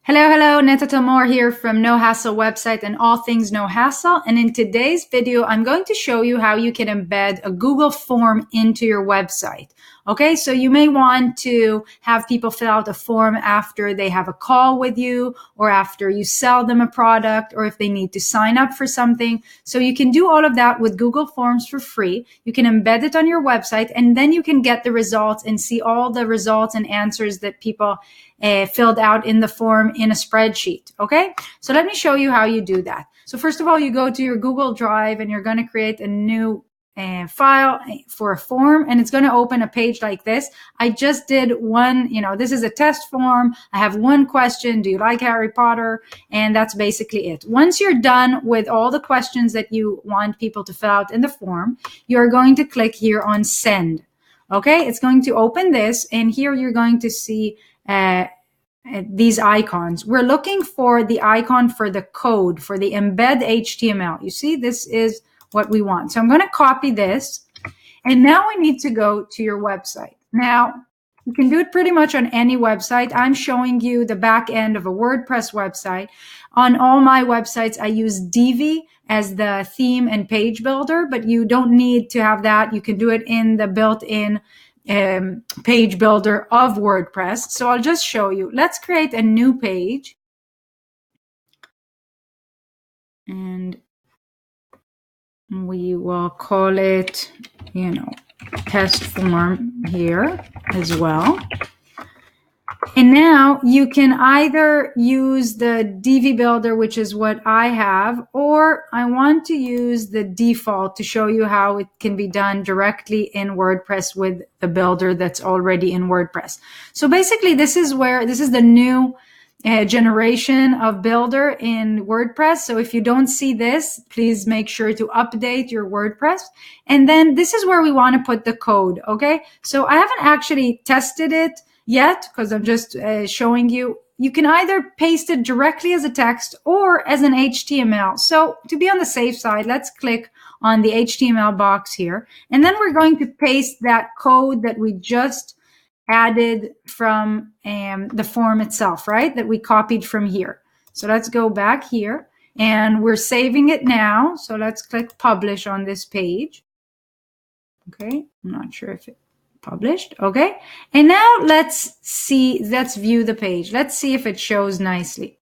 Hello, hello, Neta Tamor here from No Hassle website and all things no hassle. And in today's video, I'm going to show you how you can embed a Google form into your website. Okay, so you may want to have people fill out a form after they have a call with you or after you sell them a product or if they need to sign up for something. So you can do all of that with Google Forms for free. You can embed it on your website and then you can get the results and see all the results and answers that people filled out in the form in a spreadsheet. Okay, so let me show you how you do that. So first of all, you go to your Google Drive and you're going to create a new file for a form, and it's going to open a page like this. I just did one, this is a test form. I have one question. Do you like Harry Potter? And that's basically it. Once you're done with all the questions that you want people to fill out in the form, you're going to click here on send. Okay, it's going to open this, and here you're going to see these icons. We're looking for the icon for the code, for the embed HTML. You see, this is what we want. So I'm going to copy this, and now we need to go to your website. Now, you can do it pretty much on any website. I'm showing you the back end of a WordPress website. On all my websites, I use Divi as the theme and page builder, but you don't need to have that. You can do it in the built-in page builder of WordPress. So I'll just show you. Let's create a new page. And we will call it, test form here as well. And now you can either use the Divi builder, which is what I have, or I want to use the default to show you how it can be done directly in WordPress with the builder that's already in WordPress. So basically, this is the new generation of builder in WordPress. So if you don't see this, please make sure to update your WordPress. And then this is where we want to put the code. Okay. So I haven't actually tested it yet because I'm just showing you. You can either paste it directly as a text or as an HTML. So to be on the safe side, let's click on the HTML box here. And then we're going to paste that code that we just added from the form itself, right? That we copied from here. So let's go back here and we're saving it now. So let's click publish on this page. Okay. I'm not sure if it published. Okay. And now let's view the page. Let's see if it shows nicely.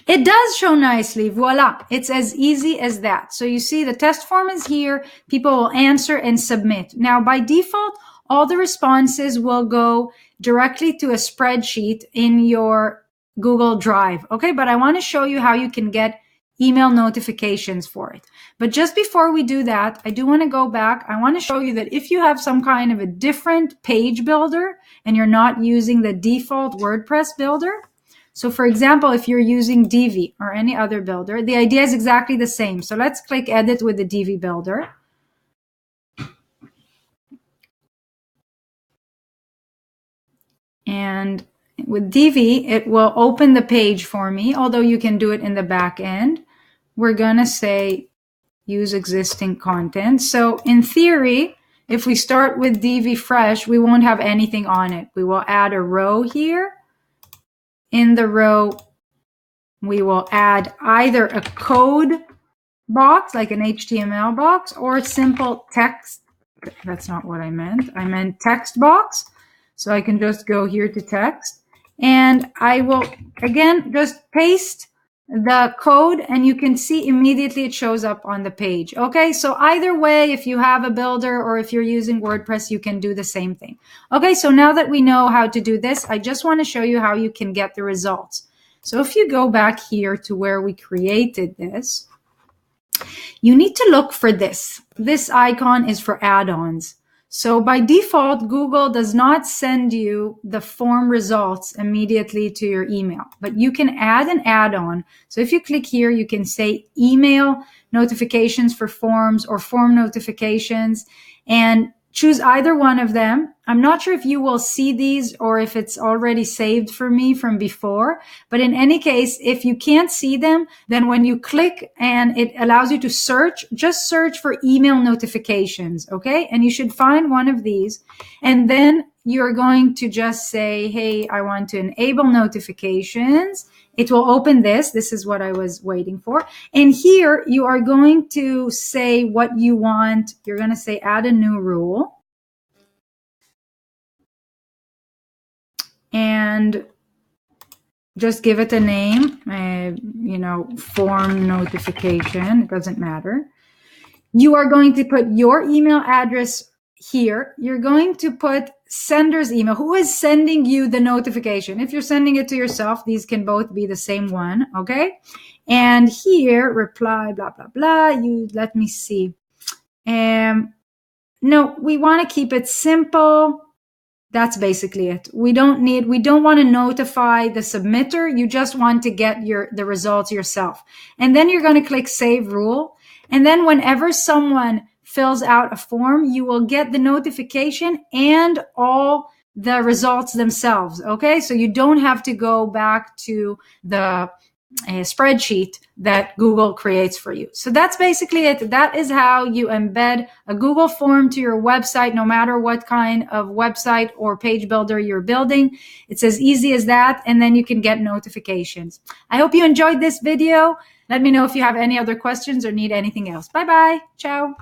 It does show nicely. Voila. It's as easy as that. So you see the test form is here. People will answer and submit. Now by default, all the responses will go directly to a spreadsheet in your Google Drive. Okay, but I want to show you how you can get email notifications for it. But just before we do that, I do want to go back. I want to show you that if you have some kind of a different page builder and you're not using the default WordPress builder, so for example, if you're using Divi or any other builder, the idea is exactly the same. So let's click edit with the Divi builder. And with Divi, it will open the page for me, although you can do it in the back end. We're going to say use existing content. So in theory, if we start with Divi fresh, we won't have anything on it. We will add a row here. In the row, we will add either a code box, like an HTML box, or a simple text. That's not what I meant. I meant text box. So I can just go here to text and I will again just paste the code and you can see immediately it shows up on the page. Okay, so either way, if you have a builder or if you're using WordPress, you can do the same thing. Okay, so now that we know how to do this, I just want to show you how you can get the results. So if you go back here to where we created this, you need to look for this. This icon is for add-ons. So by default, Google does not send you the form results immediately to your email, but you can add an add-on. So if you click here, you can say email notifications for forms or form notifications and choose either one of them. I'm not sure if you will see these or if it's already saved for me from before, but in any case, if you can't see them, then when you click and it allows you to search, just search for email notifications, okay? And you should find one of these. And then you're going to just say, hey, I want to enable notifications. It will open this. This is what I was waiting for. And here you are going to say what you want. You're going to say add a new rule. And just give it a name, form notification. It doesn't matter. You are going to put your email address here. You're going to put sender's email. Who is sending you the notification? If you're sending it to yourself, these can both be the same one, okay? And here, reply, blah, blah, blah. Let me see. No, we want to keep it simple. That's basically it. We don't want to notify the submitter. You just want to get the results yourself. And then you're going to click Save Rule. And then whenever someone fills out a form, you will get the notification and all the results themselves. Okay. So you don't have to go back to the spreadsheet that Google creates for you. So that's basically it. That is how you embed a Google form to your website, no matter what kind of website or page builder you're building. It's as easy as that. And then you can get notifications. I hope you enjoyed this video. Let me know if you have any other questions or need anything else. Bye-bye. Ciao.